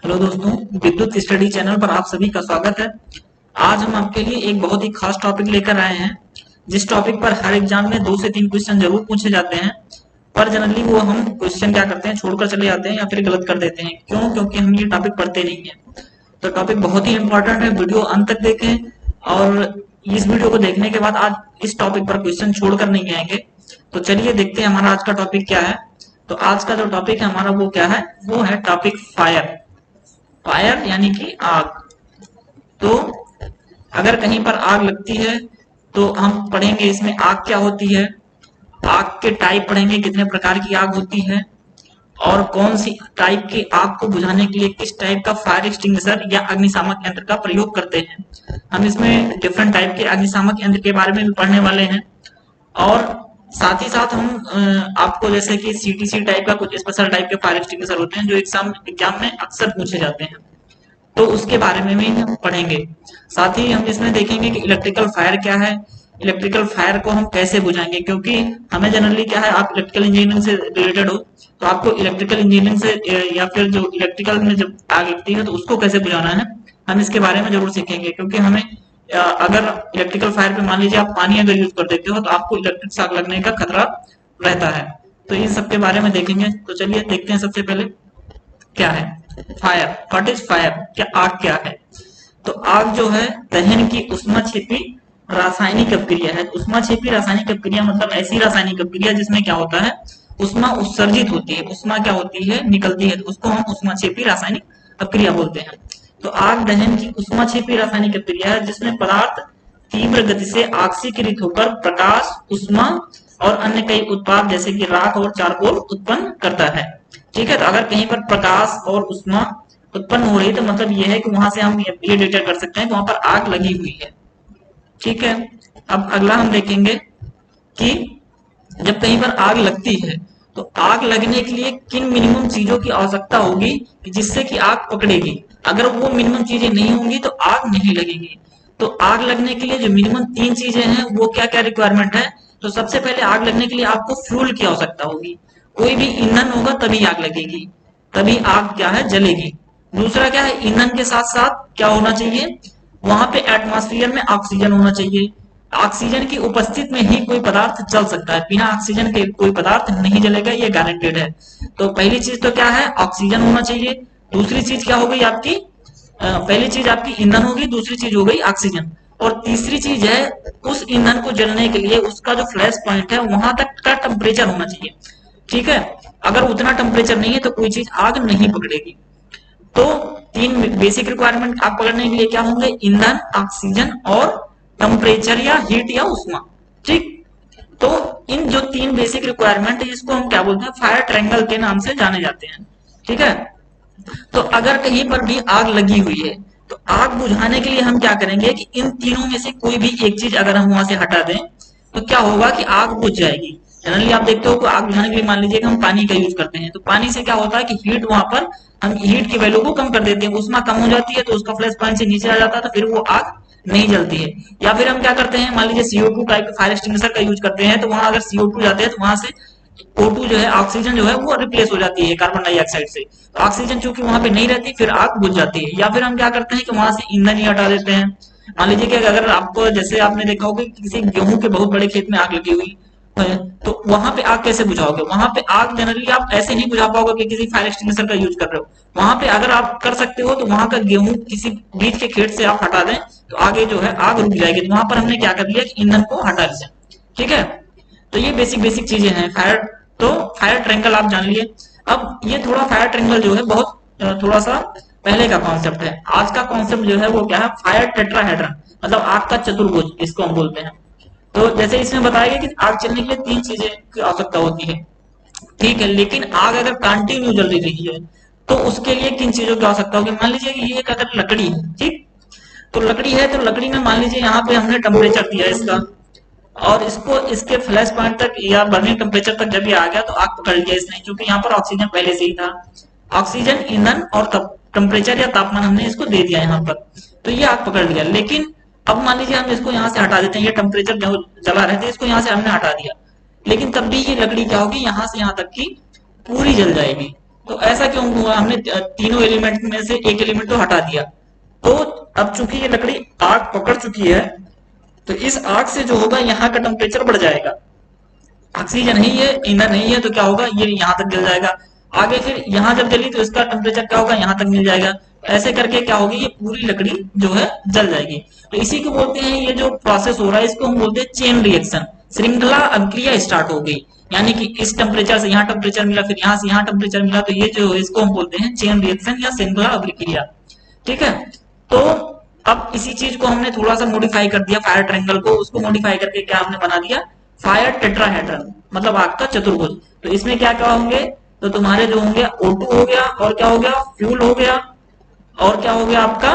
Hello दोस्तों, विद्युत study channel पर आप सभी का स्वागत है। आज हम आपके लिए एक बहुत ही खास टॉपिक लेकर आए हैं, जिस टॉपिक पर हर एग्जाम में 2 से 3 क्वेश्चन जरूर पूछे जाते हैं। पर जनरली वो हम क्वेश्चन क्या करते हैं, छोड़कर चले जाते हैं या फिर गलत कर देते हैं। क्यों? क्योंकि हम ये टॉपिक पढ़ते नहीं है। तो टॉपिक बहुत ही इंपॉर्टेंट है, वीडियो अंत तक देखें। और इस वीडियो को देखने के बाद आज इस टॉपिक पर क्वेश्चन छोड़कर नहीं आएंगे। तो चलिए देखते हैं हमारा आज का टॉपिक क्या है। तो आज का जो टॉपिक है हमारा वो क्या है, वो है टॉपिक फायर। फायर यानी कि आग। तो अगर कहीं पर आग लगती है तो हम पढ़ेंगे इसमें आग क्या होती है, आग के टाइप पढ़ेंगे, कितने प्रकार की आग होती है और कौन सी टाइप की आग को बुझाने के लिए किस टाइप का फायर एक्सटिंग्विशर या अग्निशामक यंत्र का प्रयोग करते हैं। हम इसमें डिफरेंट टाइप के अग्निशामक यंत्र के बारे में भी पढ़ने वाले हैं। और साथ ही साथ हम आपको जैसे कि सीटीसी टाइप का कुछ स्पेशल टाइप के फायर एक्सटिंग्विशर होते हैं जो एग्जाम में अक्सर पूछे जाते हैं, तो उसके बारे में भी हम पढ़ेंगे। साथ ही हम इसमें देखेंगे कि इलेक्ट्रिकल फायर क्या है, इलेक्ट्रिकल फायर को हम कैसे बुझाएंगे। क्योंकि हमें जनरली क्या है, आप इलेक्ट्रिकल इंजीनियरिंग से रिलेटेड हो तो आपको इलेक्ट्रिकल इंजीनियरिंग से या फिर जो इलेक्ट्रिकल में जब आग लगती है तो उसको कैसे बुझाना है, हम इसके बारे में जरूर सीखेंगे। क्योंकि हमें अगर इलेक्ट्रिकल फायर पे मान लीजिए आप पानी अगर यूज कर देते हो तो आपको इलेक्ट्रिक शॉक लगने का खतरा रहता है। तो इन सब के बारे में देखेंगे। तो चलिए देखते हैं सबसे पहले क्या है फायर। व्हाट इज फायर, क्या आग क्या है। तो आग जो है दहन की उष्माक्षेपी रासायनिक अपक्रिया है। उष्माक्षेपी रासायनिक अपक्रिया मतलब ऐसी रासायनिक अपक्रिया जिसमें क्या होता है, उष्मा उत्सर्जित होती है, उष्मा क्या होती है, निकलती है, तो उसको हम उष्माक्षेपी रासायनिक अपक्रिया बोलते हैं। तो आग दहन की उष्माक्षेपी रासायनिक अपक्रिया है जिसमें पदार्थ तीव्र गति से आक्सीकृत होकर प्रकाश, उष्मा और अन्य कई उत्पाद जैसे कि राख और चारकोल उत्पन्न करता है। ठीक है, तो अगर कहीं पर प्रकाश और उष्मा उत्पन्न हो रही है तो मतलब यह है कि वहां से हम ये डिटेक्ट कर सकते हैं कि वहां पर आग लगी हुई है। ठीक है, अब अगला हम देखेंगे कि जब कहीं पर आग लगती है तो आग लगने के लिए किन मिनिमम चीजों की आवश्यकता होगी कि जिससे कि आग पकड़ेगी। अगर वो मिनिमम चीजें नहीं होंगी तो आग नहीं लगेगी। तो आग लगने के लिए जो मिनिमम 3 चीजें हैं वो क्या क्या रिक्वायरमेंट है। तो सबसे पहले आग लगने के लिए आपको फ्यूल की आवश्यकता होगी। कोई भी ईंधन होगा तभी आग लगेगी, तभी आग क्या है जलेगी। दूसरा क्या है, ईंधन के साथ साथ क्या होना चाहिए, वहां पे एटमॉस्फेयर में ऑक्सीजन होना चाहिए। ऑक्सीजन की उपस्थित में ही कोई पदार्थ जल सकता है, बिना ऑक्सीजन के कोई पदार्थ नहीं जलेगा, ये गारंटेड है। तो पहली चीज तो क्या है, ऑक्सीजन होना चाहिए। दूसरी चीज क्या हो गई आपकी, पहली चीज आपकी ईंधन होगी, दूसरी चीज हो गई ऑक्सीजन, और तीसरी चीज है उस ईंधन को जलने के लिए उसका जो फ्लैश पॉइंट है वहां तक का टेम्परेचर होना चाहिए। ठीक है, अगर उतना टेम्परेचर नहीं है तो कोई चीज आग नहीं पकड़ेगी। तो 3 बेसिक रिक्वायरमेंट आग पकड़ने के लिए क्या होंगे, ईंधन, ऑक्सीजन और टेम्परेचर या हीट या उष्मा। ठीक, तो इन जो 3 बेसिक रिक्वायरमेंट है इसको हम क्या बोलते हैं, फायर ट्रायंगल के नाम से जाने जाते हैं। ठीक है, तो अगर कहीं पर भी आग लगी हुई है तो आग बुझाने के लिए हम क्या करेंगे कि इन तीनों में से कोई भी एक चीज अगर हम वहां से हटा दें तो क्या होगा कि आग बुझ जाएगी। जनरली आप देखते हो कि आग बुझाने के लिए मान लीजिए कि हम पानी का यूज करते हैं, तो पानी से क्या होता है कि हीट वहां पर हम हीट की वैल्यू को कम कर देते हैं, उष्मा कम हो जाती है तो उसका फ्लैश पॉइंट से नीचे आ जाता है, तो फिर वो आग नहीं जलती है। या फिर हम क्या करते हैं, मान लीजिए CO2 टाइप का फायर एक्सटिंग्विशर का यूज करते हैं, तो वहां अगर CO2 जाते हैं तो वहां से O2 जो है, ऑक्सीजन जो है वो रिप्लेस हो जाती है कार्बन डाइऑक्साइड से। तो ऑक्सीजन चूंकि वहां पे नहीं रहती फिर आग बुझ जाती है। या फिर हम क्या करते हैं कि वहां से ईंधन ही हटा देते हैं। मान लीजिए कि अगर आपको, जैसे आपने देखा होगा कि किसी गेहूं के बहुत बड़े खेत में आग लगी हुई है, तो वहां पे आग कैसे बुझाओगे। वहां पे आग जनरली आप ऐसे नहीं बुझा पाओगे कि किसी फायर एक्सटिंग्विशर का यूज कर रहे हो। वहां पे अगर आप कर सकते हो तो वहां का गेहूं किसी बीच के खेत से आप हटा दें तो आगे जो है आग रुक जाएगी। तो वहां पर हमने क्या कर दिया कि ईंधन को हटा दिया। ठीक है, तो ये बेसिक बेसिक चीजें हैं फायर। तो फायर ट्रायंगल आप जान लिए। अब ये थोड़ा फायर ट्रायंगल जो है बहुत थोड़ा सा पहले का कॉन्सेप्ट है। आज का कॉन्सेप्ट जो है वो क्या है, फायर टेट्राहेड्रन, मतलब आग का चतुर्भुज इसको हम बोलते हैं। तो जैसे इसमें बताया गया कि आग चलने के लिए 3 चीजें की आवश्यकता होती है। ठीक है, लेकिन आग अगर कंटिन्यू जल रही है तो उसके लिए किन चीजों की आवश्यकता होगी। मान लीजिए कि ये एक अगर लकड़ी है, ठीक, तो लकड़ी है, तो लकड़ी में मान लीजिए यहाँ पे हमने टेम्परेचर दिया इसका, और इसको इसके फ्लैश पॉइंट तक या बर्निंग टेम्परेचर तक जब ये आ गया तो आग पकड़ लिया इसने, क्योंकि यहाँ पर ऑक्सीजन पहले से ही था। ऑक्सीजन, ईंधन और टेम्परेचर या तापमान हमने इसको दे दिया यहाँ पर, तो ये आग पकड़ लिया। लेकिन अब मान लीजिए हम इसको यहाँ से हटा देते हैं, ये टेम्परेचर जो जला रहते हैं इसको यहाँ से हमने हटा दिया, लेकिन तब भी ये लकड़ी क्या होगी, यहाँ से यहाँ तक की पूरी जल जाएगी। तो ऐसा क्यों हुआ, हमने तीनों एलिमेंट में से एक एलिमेंट तो हटा दिया। तो अब चूंकि ये लकड़ी आग पकड़ चुकी है, तो इस आग से जो होगा यहाँ का टेम्परेचर बढ़ जाएगा। ऑक्सीजन नहीं है, ईंधन नहीं है, तो क्या होगा, ये यहाँ तक जल जाएगा। आगे फिर यहाँ जब जली तो इसका टेम्परेचर क्या होगा, यहाँ तक मिल जाएगा। ऐसे करके क्या होगी, ये पूरी लकड़ी जो है जल जाएगी। तो इसी को बोलते हैं, ये जो प्रोसेस हो रहा है इसको हम बोलते हैं चेन रिएक्शन। श्रृंखला अभिक्रिया स्टार्ट हो गई, यानी कि इस टेम्परेचर से यहाँ टेम्परेचर मिला, फिर यहाँ से यहाँ टेम्परेचर मिला, तो ये जो इसको हम बोलते हैं चेन रिएक्शन या श्रृंखला अभिक्रिया। ठीक है। तो अब इसी चीज को हमने थोड़ा सा मॉडिफाई कर दिया, फायर ट्रायंगल को, उसको मॉडिफाई करके क्या हमने बना दिया, फायर टेट्राहेड्रन, मतलब आग का चतुर्भुज। तो इसमें क्या क्या होंगे, तो तुम्हारे जो होंगे O2 हो गया, और क्या हो गया, फ्यूल हो गया, और क्या हो गया आपका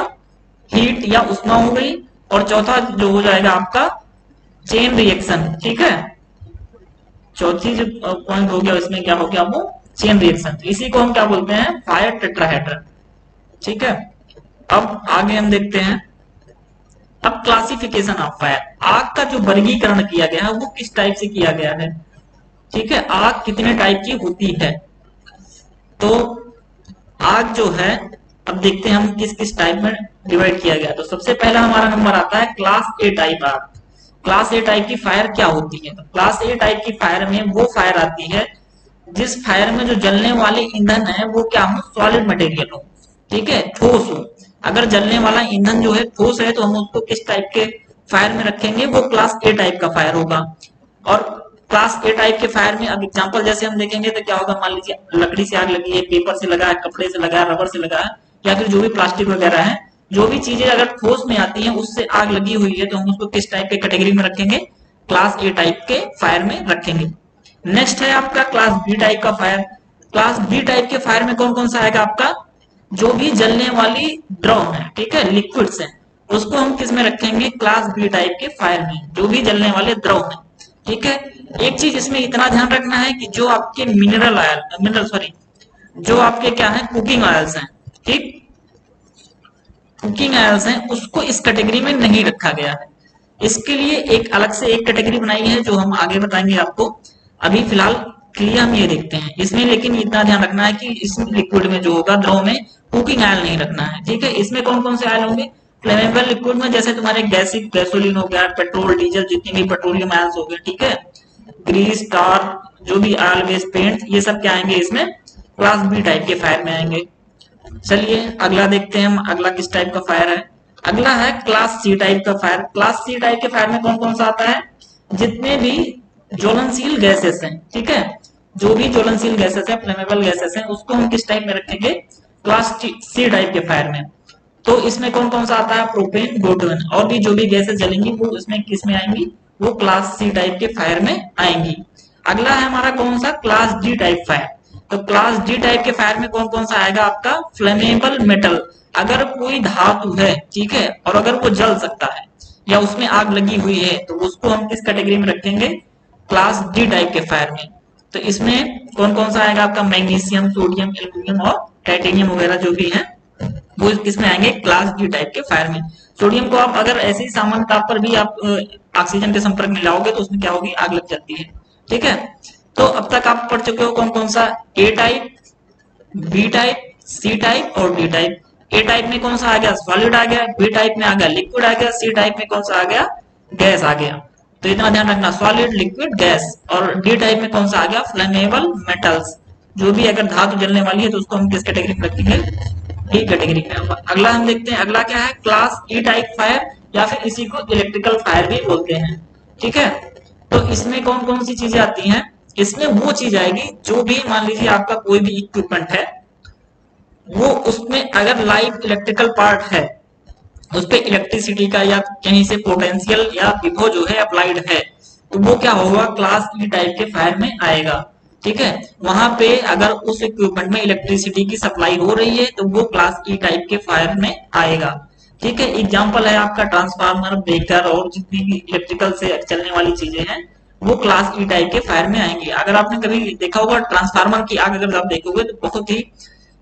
हीट या उष्मा हो गई, और चौथा जो हो जाएगा आपका चेन रिएक्शन। ठीक है, चौथी जो पॉइंट हो गया इसमें क्या हो गया, वो चेन रिएक्शन। इसी को हम क्या बोलते हैं, फायर टेट्राहेड्रन। ठीक है। अब आगे हम देखते हैं, अब क्लासिफिकेशन ऑफ फायर, आग का जो वर्गीकरण किया गया है वो किस टाइप से किया गया है। ठीक है, आग कितने टाइप की होती है। तो आग जो है, अब देखते हैं हम किस किस टाइप में डिवाइड किया गया। तो सबसे पहला हमारा नंबर आता है क्लास ए टाइप आग। क्लास ए टाइप की फायर क्या होती है, तो क्लास ए टाइप की फायर में वो फायर आती है जिस फायर में जो जलने वाले ईंधन है वो क्या हो, सॉलिड मटेरियल हो। ठीक है, ठोस हो। अगर जलने वाला ईंधन जो है ठोस है तो हम उसको किस टाइप के फायर में रखेंगे, वो क्लास ए टाइप का फायर होगा। और क्लास ए टाइप के फायर में अब एग्जांपल जैसे हम देखेंगे तो क्या होगा, मान लीजिए लकड़ी से आग लगी है, पेपर से लगा है, कपड़े से लगा है, रबर से लगा है, या फिर जो भी प्लास्टिक वगैरह है, जो भी चीजें अगर ठोस में आती हैं उससे आग लगी हुई है, तो हम उसको किस टाइप के कैटेगरी में रखेंगे, क्लास ए टाइप के फायर में रखेंगे। नेक्स्ट है आपका क्लास बी टाइप का फायर। क्लास बी टाइप के फायर में कौन कौन सा आएगा आपका, जो भी जलने वाली द्रव है, ठीक है, लिक्विड्स है, उसको हम किस में रखेंगे, क्लास बी टाइप के फायर में, जो भी जलने वाले द्रव है। ठीक है। एक चीज इसमें इतना ध्यान रखना है कि जो आपके जो आपके क्या है, कुकिंग ऑयल्स हैं, ठीक, कुकिंग ऑयल्स हैं, उसको इस कैटेगरी में नहीं रखा गया है। इसके लिए एक अलग से एक कैटेगरी बनाई है जो हम आगे बताएंगे आपको। अभी फिलहाल के लिए हम ये देखते हैं इसमें, लेकिन इतना ध्यान रखना है कि इस लिक्विड में जो होगा, द्रव में, कुकिंग ऑयल नहीं रखना है। ठीक है। इसमें कौन कौन से ऑयल होंगे, फ्लेमेबल लिक्विड में जैसे तुम्हारे गैसिक, गैसोलीन हो गया, पेट्रोल, डीजल, जितने भी पेट्रोलियम ऑयल्स हो गए, ठीक है, ग्रीस, tar, जो भी ऑयल बेस्ड पेंट, ये सब क्या आएंगे इसमें, क्लास बी टाइप के फायर में आएंगे। चलिए अगला देखते हैं हम, अगला किस टाइप का फायर है। अगला है क्लास सी टाइप का फायर। क्लास सी टाइप के फायर में कौन कौन सा आता है, जितने भी ज्वलनशील गैसेस हैं, ठीक है, जो भी ज्वलनशील गैसेस है, फ्लेमेबल गैसेस हैं, उसको हम किस टाइप में रखेंगे, क्लास सी टाइप के फायर में। तो इसमें कौन कौन सा आता है, प्रोपेन, ब्यूटेन, और भी जो भी गैसेस जलेंगी वो इसमें किस में आएंगी, वो क्लास सी टाइप के फायर में आएंगी। अगला है हमारा कौन सा, क्लास डी टाइप फायर। तो क्लास डी टाइप के फायर में कौन कौन सा आएगा आपका, फ्लेमेबल मेटल, अगर कोई धातु है, ठीक है, और अगर वो जल सकता है या उसमें आग लगी हुई है, तो उसको हम किस कैटेगरी में रखेंगे, क्लास डी टाइप के फायर में। तो इसमें कौन कौन सा आएगा आपका, मैग्नीशियम, सोडियम, एल्यूमिनियम और टाइटेनियम वगैरह जो भी है, वो किसमें आएंगे, क्लास डी टाइप के फायर में। सोडियम को आप अगर ऐसे ही सामान्य ताप पर भी आप ऑक्सीजन के संपर्क में लाओगे तो उसमें क्या होगी, आग लग जाती है। ठीक है। तो अब तक आप पढ़ चुके हो कौन कौन सा, A type, B type, C type और डी टाइप। ए टाइप में कौन सा आ गया, सॉलिड आ गया, बी टाइप में आ गया लिक्विड आ गया, सी टाइप में कौन सा आ गया, गैस आ गया। तो इतना ध्यान रखना, सॉलिड, लिक्विड, गैस। और डी टाइप में कौन सा आ गया, फ्लेमेबल मेटल्स, जो भी अगर धातु जलने वाली है तो उसको हम किस कैटेगरी में रखेंगे, डी कैटेगरी में। अगला हम देखते हैं, अगला क्या है, क्लास ई टाइप फायर, या फिर इसी को इलेक्ट्रिकल फायर भी बोलते हैं। ठीक है। तो इसमें कौन कौन सी चीजें आती हैं, इसमें वो चीज आएगी जो भी मान लीजिए आपका कोई भी इक्विपमेंट है, वो उसमें अगर लाइव इलेक्ट्रिकल पार्ट है, उस पे इलेक्ट्रिसिटी का या कहीं से पोटेंशियल या विभव जो है अप्लाइड है, तो वो क्या होगा, क्लास ई टाइप के फायर में आएगा। ठीक है। वहां पे अगर उस इक्विपमेंट में इलेक्ट्रिसिटी की सप्लाई हो रही है तो वो क्लास ई टाइप के फायर में आएगा। ठीक है। एग्जांपल है आपका ट्रांसफार्मर, ब्रेकर और जितनी भी इलेक्ट्रिकल से चलने वाली चीजें हैं, वो क्लास ई टाइप के फायर में आएंगे। अगर आपने कभी देखा होगा ट्रांसफार्मर की आग अगर आप देखोगे तो बहुत ही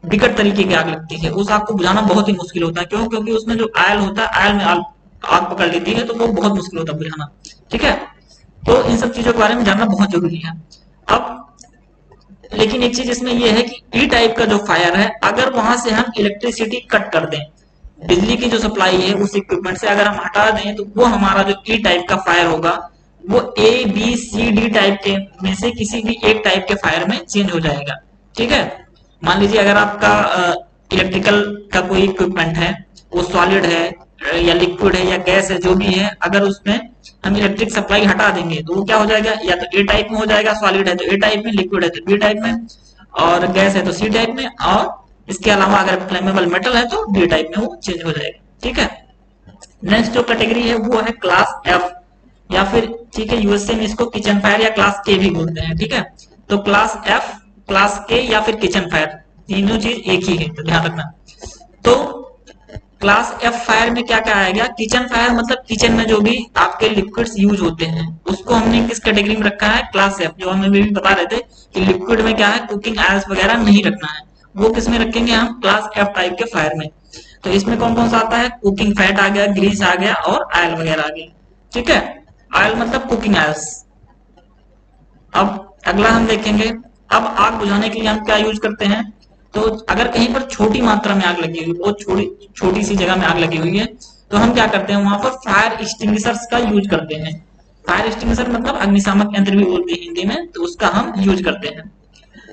विकट तरीके की आग लगती है, उस आग को बुझाना बहुत ही मुश्किल होता है। क्यों, क्योंकि उसमें जो आयल होता है, आयल में आग पकड़ लेती है, तो वो बहुत मुश्किल होता है बुझाना। ठीक है। तो इन सब चीजों के बारे में जानना बहुत जरूरी है। अब लेकिन एक चीज इसमें यह है कि ई टाइप का जो फायर है, अगर वहां से हम इलेक्ट्रिसिटी कट कर दें, बिजली की जो सप्लाई है उस इक्विपमेंट से अगर हम हटा दें, तो वो हमारा जो ई टाइप का फायर होगा वो A B C D type के में से किसी भी एक टाइप के फायर में चेंज हो जाएगा। ठीक है, मान लीजिए अगर आपका इलेक्ट्रिकल का कोई इक्विपमेंट है, वो सॉलिड है या लिक्विड है या गैस है, जो भी है, अगर उसमें हम इलेक्ट्रिक सप्लाई हटा देंगे तो वो क्या हो जाएगा, या तो ए टाइप में हो जाएगा, सॉलिड है तो ए टाइप में, लिक्विड है तो बी टाइप में, और गैस है तो सी टाइप में, और इसके अलावा अगर फ्लेमेबल मेटल है तो डी टाइप में वो चेंज हो जाएगा। ठीक है, नेक्स्ट जो कैटेगरी है वो है क्लास एफ, या फिर ठीक है यूएसए में इसको किचन फायर या क्लास के भी बोलते हैं। ठीक है, तो क्लास एफ, क्लास के या फिर किचन फायर, तीनों चीज एक ही है, तो ध्यान रखना। तो क्लास एफ फायर में क्या क्या आएगा, किचन फायर मतलब किचन में जो भी आपके लिक्विड्स यूज होते हैं उसको हमने किस कैटेगरी में रखा है, क्लास एफ। जो हमें भी बता रहे थे कि लिक्विड में क्या है, कुकिंग ऑयल्स वगैरह नहीं रखना है, वो किस में रखेंगे हम, क्लास एफ टाइप के फायर में। तो इसमें कौन कौन सा आता है, कुकिंग फैट आ गया, ग्रीस आ गया और ऑयल वगैरह आ गया। ठीक है, ऑयल मतलब कुकिंग ऑयल्स। अब अगला हम देखेंगे, अब आग बुझाने के लिए हम क्या यूज करते हैं, तो अगर कहीं पर छोटी मात्रा में आग लगी हुई, बहुत छोटी सी जगह में आग लगी हुई है, तो हम क्या करते हैं, वहां पर फायर एक्सटिंग्विशर्स का यूज करते हैं। फायर एक्सटिंग्विशर मतलब अग्निशामक यंत्र भी बोलते हैं हिंदी में, तो उसका हम यूज करते हैं।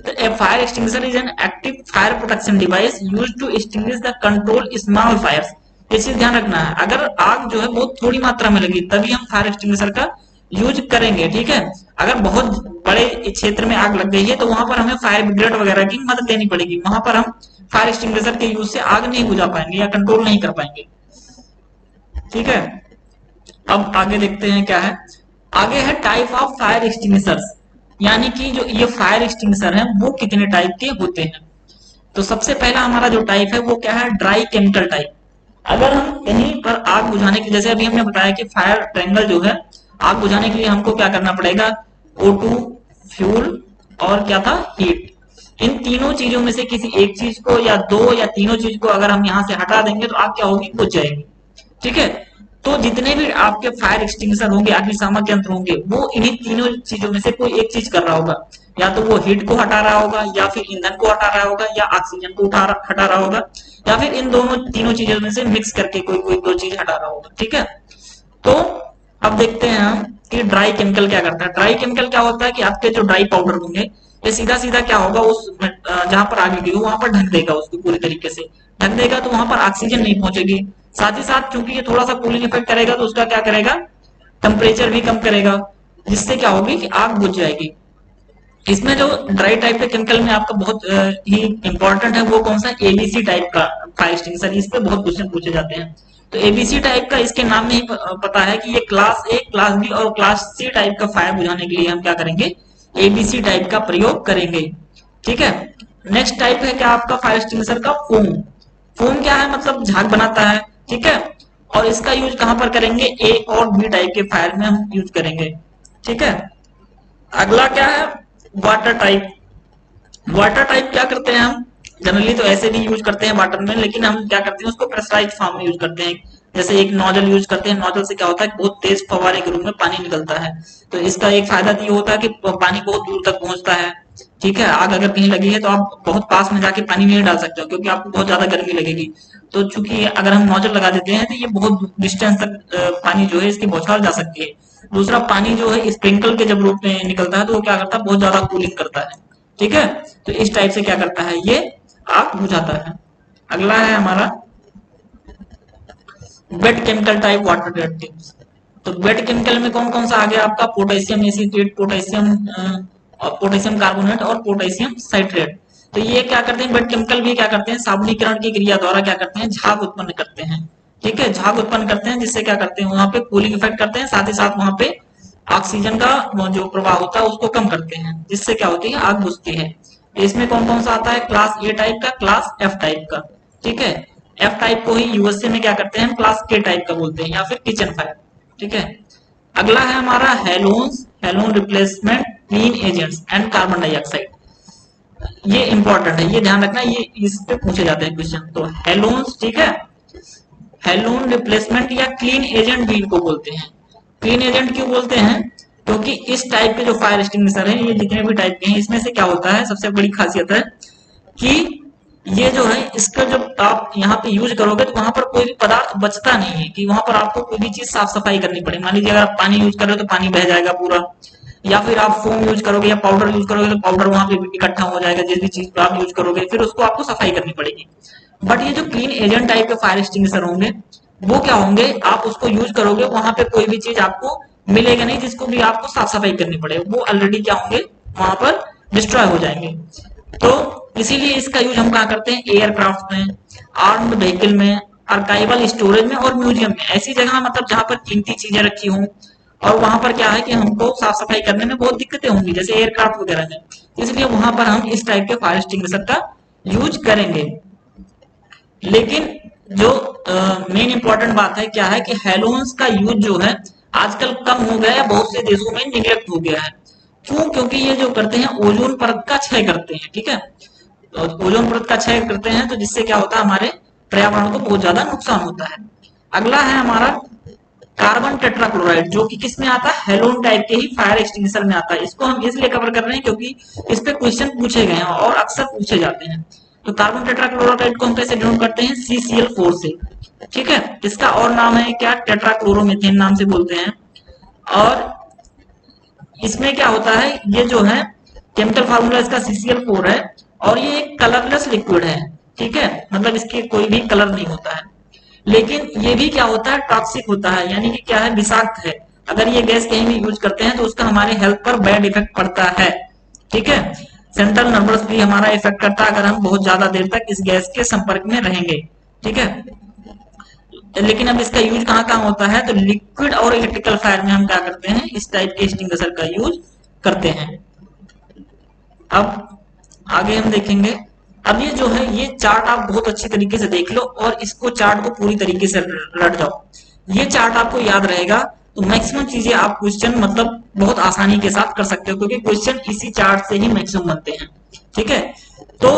तो a fire extinguisher is an active fire protection device used to extinguish the control small fires. ये चीज ध्यान रखना है, अगर आग जो है बहुत थोड़ी मात्रा में लगी तभी हम फायर एक्सटिंग्विशर का यूज करेंगे। ठीक है, अगर बहुत बड़े क्षेत्र में आग लग गई है तो वहां पर हमें फायर ब्रिगेड वगैरह की मदद लेनी पड़ेगी, वहां पर हम फायर एक्सटिंग्विशर के यूज से आग नहीं बुझा पाएंगे या कंट्रोल नहीं कर पाएंगे। ठीक है, अब आगे देखते हैं क्या है, आगे है टाइप ऑफ फायर एक्सटिंग्विशर्स, यानी कि जो ये फायर एक्सटिंग्विशर है वो कितने टाइप के होते हैं। तो सबसे पहला हमारा जो टाइप है वो क्या है, ड्राई केमिकल टाइप। अगर हम कहीं पर आग बुझाने के, जैसे अभी हमने बताया कि फायर ट्रायंगल जो है, आग बुझाने के लिए हमको क्या करना पड़ेगा, O2, फ्यूल और क्या था, हीट। इन तीनों चीजों में से किसी एक चीज को या दो या तीनों चीज को अगर हम यहाँ से हटा देंगे तो आग क्या होगी, बुझ जाएगी। ठीक है, तो जितने भी आपके फायर एक्सटिंग्विशर होंगे, अग्निशामक यंत्र होंगे, वो इन्हीं तीनों चीजों में से कोई एक चीज कर रहा होगा, या तो वो हीट को हटा रहा होगा, या फिर ईंधन को हटा रहा होगा, या ऑक्सीजन को हटा रहा होगा, या फिर इन दोनों तीनों चीजों में से मिक्स करके कोई कोई दो चीज हटा रहा होगा। ठीक है, तो अब देखते हैं हम कि ड्राई केमिकल क्या करता है। ड्राई केमिकल क्या होता है कि आपके जो ड्राई पाउडर होंगे, ये सीधा सीधा क्या होगा, उस जहां पर आग लगी हो वहां पर ढक देगा, उसको पूरी तरीके से ढक देगा, तो वहां पर ऑक्सीजन नहीं पहुंचेगी। साथ ही साथ क्योंकि ये थोड़ा सा कूलिंग इफेक्ट करेगा तो उसका क्या करेगा, टेम्परेचर भी कम करेगा, जिससे क्या होगी कि आग बुझ जाएगी। इसमें जो ड्राई टाइप के केमिकल में आपका बहुत ही इंपॉर्टेंट है वो कौन सा, एबीसी टाइप का फायर एक्सटिंग्विशर। इस पे बहुत क्वेश्चन पूछे जाते हैं। तो एबीसी टाइप का इसके नाम में ही पता है कि ये क्लास ए, क्लास बी और क्लास सी टाइप का फायर बुझाने के लिए हम क्या करेंगे, एबीसी टाइप का प्रयोग करेंगे। ठीक है, नेक्स्ट टाइप है क्या आपका फायर एक्सटिंग्विशर का, फोम। फोम क्या है, मतलब झाग बनाता है। ठीक है, और इसका यूज कहां पर करेंगे, ए और बी टाइप के फायर में हम यूज करेंगे। ठीक है, अगला क्या है, वाटर टाइप। वाटर टाइप क्या करते हैं हम, जनरली तो ऐसे भी यूज करते हैं वाटर में, लेकिन हम क्या करते हैं उसको प्रेशराइज्ड फॉर्म में यूज करते हैं। जैसे एक नोजल यूज करते हैं, नोजल से क्या होता है बहुत तेज फव्वारे के रूप में पानी निकलता है। तो इसका एक फायदा ये होता है कि पानी बहुत दूर तक पहुंचता है। ठीक है, आग अगर कहीं लगी है तो आप बहुत पास में जाके पानी नहीं डाल सकते हो, क्योंकि आपको बहुत ज्यादा गर्मी लगेगी। तो चूंकि अगर हम नोजल लगा देते हैं तो ये बहुत डिस्टेंस तक पानी जो है इसकी बौछार जा सकती है। दूसरा, पानी जो है स्प्रिंकल के जब रूप में निकलता है तो वो क्या करता है, बहुत ज्यादा कूलिंग करता है। ठीक है, तो इस टाइप से क्या करता है, ये आग बुझाता है। अगला है हमारा वेट केमिकल टाइप वाटर रिएक्टिव्स। तो वेट केमिकल में कौन कौन सा आ गया आपका, पोटेशियम एसीटेट, पोटेशियम कार्बोनेट और पोटेशियम साइट्रेट। तो ये क्या करते हैं, वेट केमिकल भी क्या करते हैं, साबुनीकरण की क्रिया द्वारा क्या करते हैं, झाग उत्पन्न करते हैं। ठीक है, झाग उत्पन्न करते हैं, जिससे क्या करते हैं, वहां पे कूलिंग इफेक्ट करते हैं, साथ ही साथ वहां पे ऑक्सीजन का जो प्रवाह होता है उसको कम करते हैं, जिससे क्या होती है, आग बुझती है। इसमें कौन कौन सा आता है, क्लास ए टाइप का, क्लास एफ टाइप का। ठीक है, एफ टाइप को ही यूएसए में क्या करते हैं, क्लास के टाइप का बोलते हैं, या फिर किचन फायर। ठीक है, अगला है हमारा halons, halon replacement clean agents and carbon dioxide. ये इंपॉर्टेंट है, ये ध्यान रखना, ये इस पे पूछे जाते हैं क्वेश्चन। तो हेलोन्स, ठीक है, हेलोन रिप्लेसमेंट या क्लीन एजेंट भी इनको बोलते हैं। क्लीन एजेंट क्यों बोलते हैं, क्योंकि इस टाइप के जो फायर एक्सटिंग्विशर हैं, ये जितने भी टाइप के हैं, इसमें से क्या होता है, सबसे बड़ी खासियत है कि ये जो है, इसका जब आप यहाँ पे यूज करोगे तो वहां पर कोई भी पदार्थ बचता नहीं है कि वहां पर आपको कोई भी चीज साफ सफाई करनी पड़े। मान लीजिए अगर आप पानी यूज कर रहे हो तो पानी बह जाएगा पूरा, या फिर आप फोम यूज करोगे या पाउडर यूज करोगे तो पाउडर वहां पे इकट्ठा हो जाएगा। जिस भी चीज पे आप यूज करोगे फिर उसको आपको सफाई करनी पड़ेगी। बट ये जो क्लीन एजेंट टाइप के फायर एक्सटिंग्विशर होंगे, वो क्या होंगे, आप उसको यूज करोगे वहां पे कोई भी चीज आपको मिलेगा नहीं जिसको भी आपको साफ सफाई करनी पड़े, वो ऑलरेडी क्या होंगे, वहां पर डिस्ट्रॉय हो जाएंगे। तो इसीलिए इसका यूज हम कहाँ करते हैं, एयरक्राफ्ट में, आर्म्ड व्हीकल में, आर्काइवल स्टोरेज में और म्यूजियम में, ऐसी जगह मतलब जहां पर कीमती चीजें रखी हों और वहां पर क्या है कि हमको साफ सफाई करने में बहुत दिक्कतें होंगी, जैसे एयरक्राफ्ट वगैरह में, इसलिए वहां पर हम इस टाइप के फायर एक्सटिंग्विशर का यूज करेंगे। लेकिन जो मेन इंपॉर्टेंट बात है क्या है कि हैलोन्स का यूज जो है आजकल कम हो गया है, बहुत से देशों में निगलेक्ट हो गया है। क्यों? क्योंकि ये जो करते हैं ओजोन परत का क्षय करते हैं, ठीक है, तो ओजोन परत का क्षय करते हैं, तो जिससे क्या होता है, हमारे पर्यावरण को बहुत ज्यादा नुकसान होता है। अगला है हमारा कार्बन टेट्राक्लोराइड, जो कि किस में आता है, हेलोन टाइप के ही फायर एक्सटिंग्विशर में आता है। इसको हम इसलिए कवर कर रहे हैं क्योंकि इस पे क्वेश्चन पूछे गए हैं और अक्सर पूछे जाते हैं। तो कार्बन टेट्राक्लोराइड को हम कैसे डिनोट करते हैं, CCl4 से, ठीक है। इसका और नाम है क्या, टेट्राक्लोरोमीथेन नाम से बोलते हैं। और इसमें क्या होता है, ये जो है केमिकल फार्मूला इसका CCl4 है और ये एक कलरलेस लिक्विड है, ठीक है, मतलब इसके कोई भी कलर नहीं होता है। लेकिन ये भी क्या होता है, टॉक्सिक होता है, यानी कि क्या है, विषाक्त है। अगर ये गैस कहीं भी यूज करते हैं तो उसका हमारे हेल्थ पर बैड इफेक्ट पड़ता है, ठीक है। सेंट्रल नर्वस भी हमारा इफेक्ट करता है अगर हम बहुत ज्यादा देर तक इस गैस के संपर्क में रहेंगे, ठीक है। लेकिन अब इसका यूज कहाँ कहाँ होता है, तो लिक्विड और इलेक्ट्रिकल फायर में हम क्या करते हैं, इस टाइप के एक्सटिंग्विशर का यूज करते हैं। अब आगे हम देखेंगे। अब ये जो है, ये चार्ट आप बहुत अच्छी तरीके से देख लो और इसको चार्ट को पूरी तरीके से रट जाओ। ये चार्ट आपको याद रहेगा तो मैक्सिमम चीजें आप क्वेश्चन मतलब बहुत आसानी के साथ कर सकते हो, क्योंकि क्वेश्चन इसी चार्ट से ही मैक्सिमम बनते हैं, ठीक है। तो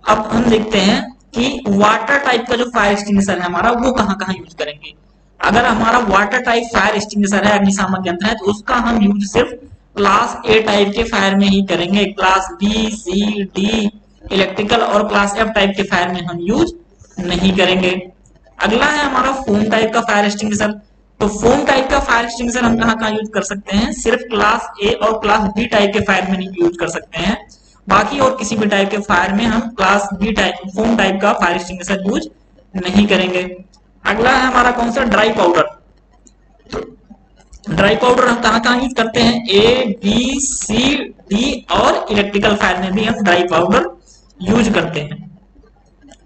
अब हम देखते हैं कि वाटर टाइप का जो फायर एक्सटिंग्विशर है हमारा, वो कहाँ कहाँ यूज करेंगे। अगर हमारा वाटर टाइप फायर एक्सटिंग्विशर है, अग्निशामक यंत्र है, तो उसका हम यूज सिर्फ क्लास ए टाइप के फायर में ही करेंगे। Class B, C, D, electrical और क्लास एफ टाइप के फायर में हम यूज नहीं करेंगे। अगला है हमारा फोम टाइप का फायर एक्सटिंग्विशर। तो फोम टाइप का फायर एक्सटिंग्विशर हम कहाँ कहाँ यूज कर सकते हैं, सिर्फ क्लास ए और क्लास बी टाइप के फायर में नहीं यूज कर सकते हैं, बाकी और किसी भी टाइप के फायर में हम class B type foam type का फायर एक्सटिंग्विशर यूज नहीं करेंगे। अगला है हमारा कौन सा, ड्राई पाउडर। ड्राई पाउडर हम कहाँ कहाँ यूज करते हैं, ए, बी, सी, डी और इलेक्ट्रिकल फायर में भी हम ड्राई पाउडर यूज करते हैं।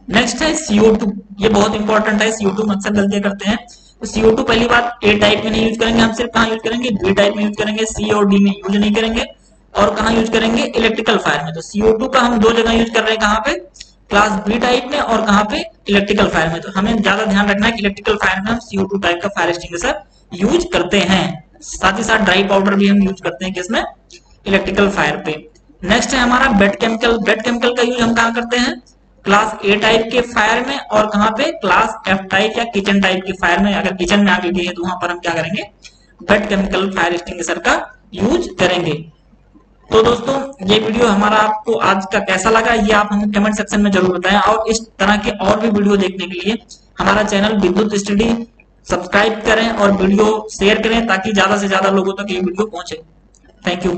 नेक्स्ट है CO2, ये बहुत इंपॉर्टेंट है। CO2 में अक्सर गलतियां करते हैं। तो CO2 पहली बात ए टाइप में नहीं यूज करेंगे, हम सिर्फ कहाँ यूज करेंगे, बी टाइप में यूज करेंगे, सी और डी में यूज नहीं करेंगे। और कहाँ यूज करेंगे, इलेक्ट्रिकल फायर में। तो CO2 का हम दो जगह यूज कर रहे हैं, कहाँ पे, क्लास बी टाइप में और कहाँ पे, इलेक्ट्रिकल फायर में। तो हमें ज्यादा ध्यान रखना है कि इलेक्ट्रिकल फायर में हम CO2 टाइप का फायर एक्सटिंग्विशर यूज करते हैं। साथ ही साथ ड्राई पाउडर भी हम यूज करते हैं, किसमें, इलेक्ट्रिकल फायर पे। नेक्स्ट है हमारा बेड केमिकल। बेड केमिकल का यूज हम कहाँ करते हैं, क्लास ए टाइप के फायर में और कहाँ पे, क्लास एफ टाइप या किचन टाइप के फायर में। अगर किचन में आगे गई है तो वहां पर हम क्या करेंगे, बेड केमिकल फायर एक्सटिंग्विशर का यूज करेंगे। तो दोस्तों, ये वीडियो हमारा आपको आज का कैसा लगा, ये आप हमें कमेंट सेक्शन में जरूर बताएं। और इस तरह के और भी वीडियो देखने के लिए हमारा चैनल विद्युत स्टडी सब्सक्राइब करें और वीडियो शेयर करें ताकि ज्यादा से ज्यादा लोगों तक ये वीडियो पहुंचे। Thank you.